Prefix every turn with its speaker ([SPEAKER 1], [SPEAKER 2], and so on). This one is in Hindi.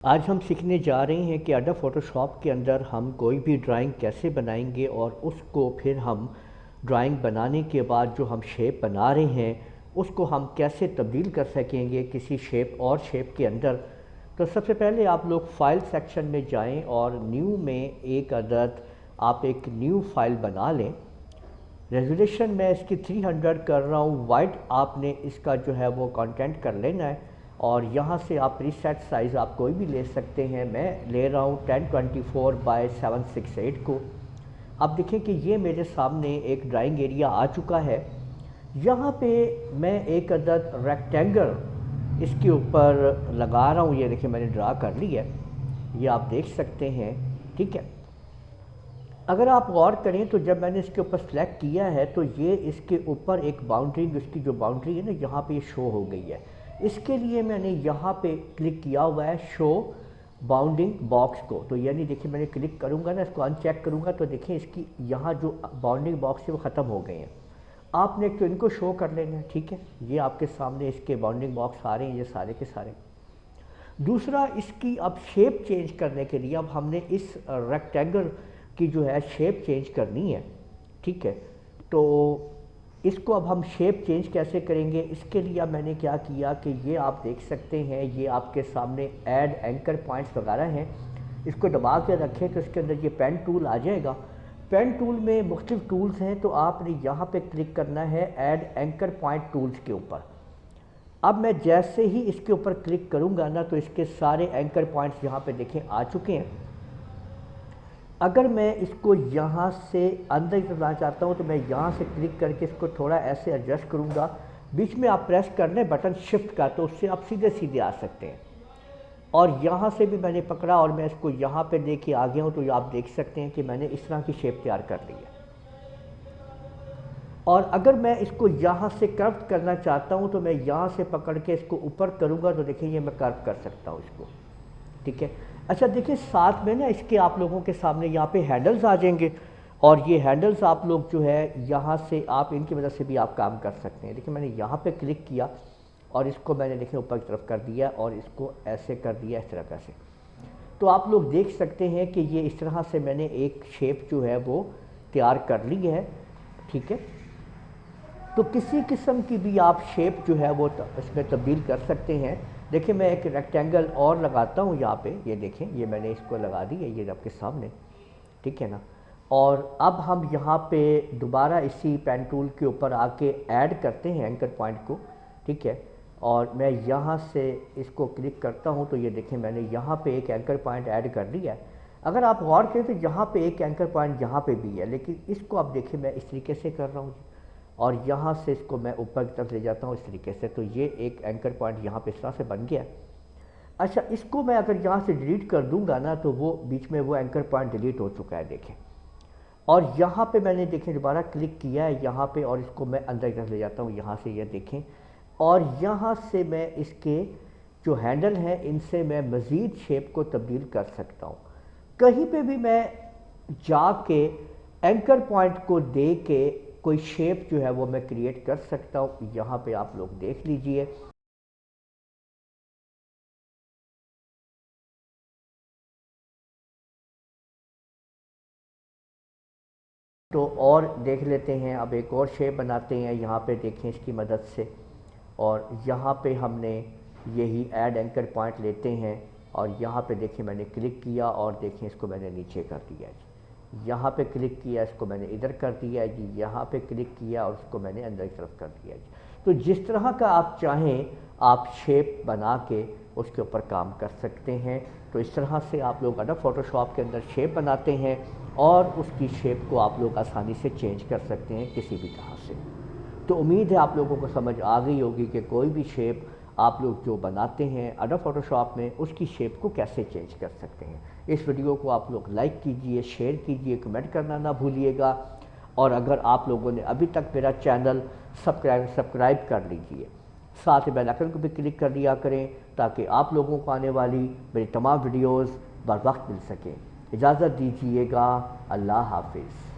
[SPEAKER 1] आज हम सीखने जा रहे हैं कि एडोब फोटोशॉप के अंदर हम कोई भी ड्राइंग कैसे बनाएंगे और उसको फिर हम ड्राइंग बनाने के बाद जो हम शेप बना रहे हैं उसको हम कैसे तब्दील कर सकेंगे किसी शेप और शेप के अंदर। तो सबसे पहले आप लोग फाइल सेक्शन में जाएं और न्यू में एक अदद आप एक न्यू फाइल बना लें। रेजोल्यूशन मैं इसकी 300 कर रहा हूँ। वाइट आपने इसका जो है वो कंटेंट कर लेना है और यहाँ से आप प्रीसेट साइज़ आप कोई भी ले सकते हैं। मैं ले रहा हूँ 1024 बाय 768 को। अब देखें कि ये मेरे सामने एक ड्राइंग एरिया आ चुका है। यहाँ पे मैं एक अदद रेक्टेंगल इसके ऊपर लगा रहा हूँ। ये देखिए मैंने ड्रा कर लिया है, ये आप देख सकते हैं। ठीक है, अगर आप गौर करें तो जब मैंने इसके ऊपर सेलेक्ट किया है तो ये इसके ऊपर एक बाउंड्री, इसकी जो बाउंड्री है ना यहाँ पे ये शो हो गई है। इसके लिए मैंने यहाँ पे क्लिक किया हुआ है शो बाउंडिंग बॉक्स को। तो यानी देखिए मैंने क्लिक करूँगा ना, इसको अनचेक करूँगा तो देखिए इसकी यहाँ जो बाउंडिंग बॉक्स है वो ख़त्म हो गए हैं। आपने तो इनको शो कर लेना है। ठीक है, ये आपके सामने इसके बाउंडिंग बॉक्स आ रहे हैं, ये सारे के सारे। दूसरा, इसकी अब शेप चेंज करने के लिए अब हमने इस रेक्टेंगल की जो है शेप चेंज करनी है। ठीक है, तो इसको अब हम शेप चेंज कैसे करेंगे, इसके लिए मैंने क्या किया कि ये आप देख सकते हैं, ये आपके सामने ऐड एंकर पॉइंट्स वगैरह हैं। इसको दबा के रखें तो इसके अंदर ये पेन टूल आ जाएगा। पेन टूल में मुख्तलिफ टूल्स हैं, तो आपने यहाँ पे क्लिक करना है ऐड एंकर पॉइंट टूल्स के ऊपर। अब मैं जैसे ही इसके ऊपर क्लिक करूँगा ना तो इसके सारे एंकर पॉइंट्स यहाँ पे देखें आ चुके हैं। अगर मैं इसको यहाँ से अंदर की लाना चाहता हूँ तो मैं यहाँ से क्लिक करके इसको थोड़ा ऐसे एडजस्ट करूँगा। बीच में आप प्रेस कर लें बटन शिफ्ट का, तो उससे आप सीधे सीधे आ सकते हैं। और यहाँ से भी मैंने पकड़ा और मैं इसको यहाँ पे लेके आ गया हूँ, तो आप देख सकते हैं कि मैंने इस तरह की शेप तैयार कर ली है। और अगर मैं इसको यहाँ से कर्व करना चाहता हूँ तो मैं यहाँ से पकड़ के इसको ऊपर करूँगा तो देखिए ये मैं कर्व कर सकता हूँ इसको। ठीक है, अच्छा देखिए साथ में ना इसके आप लोगों के सामने यहाँ पे हैंडल्स आ जाएंगे और ये हैंडल्स आप लोग जो है यहाँ से आप इनकी वजह से भी आप काम कर सकते हैं। देखिए मैंने यहाँ पे क्लिक किया और इसको मैंने देखिए ऊपर की तरफ कर दिया और इसको ऐसे कर दिया इस तरह से। तो आप लोग देख सकते हैं कि ये इस तरह से मैंने एक शेप जो है वो तैयार कर ली है। ठीक है, तो किसी किस्म की भी आप शेप जो है वो इसमें तब्दील कर सकते हैं। देखिए मैं एक रेक्टेंगल और लगाता हूँ यहाँ पे, ये देखें ये मैंने इसको लगा दी है, ये आपके सामने। ठीक है ना, और अब हम यहाँ पे दोबारा इसी पेन टूल के ऊपर आके ऐड करते हैं एंकर पॉइंट को। ठीक है, और मैं यहाँ से इसको क्लिक करता हूँ तो ये देखें मैंने यहाँ पे एक एंकर पॉइंट ऐड कर लिया है। अगर आप गौर करें तो यहाँ पे एक एंकर पॉइंट यहाँ पे भी है, लेकिन इसको आप देखिए मैं इस तरीके से कर रहा हूँ और यहाँ से इसको मैं ऊपर की तरफ ले जाता हूँ इस तरीके से, तो ये एक एंकर पॉइंट यहाँ पे इस तरह से बन गया। अच्छा, इसको मैं अगर यहाँ से डिलीट कर दूंगा ना तो वो बीच में वो एंकर पॉइंट डिलीट हो चुका है देखें। और यहाँ पे मैंने देखें दोबारा क्लिक किया है यहाँ पे और इसको मैं अंदर की तरफ ले जाता हूँ यहाँ से, ये देखें। और यहाँ से मैं इसके जो हैंडल हैं इनसे मैं मज़ीद शेप को तब्दील कर सकता हूँ। कहीं पे भी मैं जाके एंकर पॉइंट को दे के कोई शेप जो है वो मैं क्रिएट कर सकता हूँ। यहाँ पे आप लोग देख लीजिए। तो और देख लेते हैं, अब एक और शेप बनाते हैं यहाँ पे देखें इसकी मदद से। और यहाँ पे हमने यही ऐड एंकर पॉइंट लेते हैं और यहाँ पे देखिए मैंने क्लिक किया और देखें इसको मैंने नीचे कर दिया जी। यहाँ पे क्लिक किया, इसको मैंने इधर कर दिया जी। यहाँ पे क्लिक किया और इसको मैंने अंदर की तरफ कर दिया जी। तो जिस तरह का आप चाहें आप शेप बना के उसके ऊपर काम कर सकते हैं। तो इस तरह से आप लोग एडोब फोटोशॉप के अंदर शेप बनाते हैं और उसकी शेप को आप लोग आसानी से चेंज कर सकते हैं किसी भी तरह से। तो उम्मीद है आप लोगों को समझ आ गई होगी कि कोई भी शेप आप लोग जो बनाते हैं एडोब फोटोशॉप में उसकी शेप को कैसे चेंज कर सकते हैं। इस वीडियो को आप लोग लाइक कीजिए, शेयर कीजिए, कमेंट करना ना भूलिएगा। और अगर आप लोगों ने अभी तक मेरा चैनल सब्सक्राइब कर लीजिए, साथ ही बेल आइकन को भी क्लिक कर दिया करें ताकि आप लोगों को आने वाली मेरी तमाम वीडियोज़ बर वक्त मिल सकें। इजाज़त दीजिएगा, अल्लाह हाफिज़।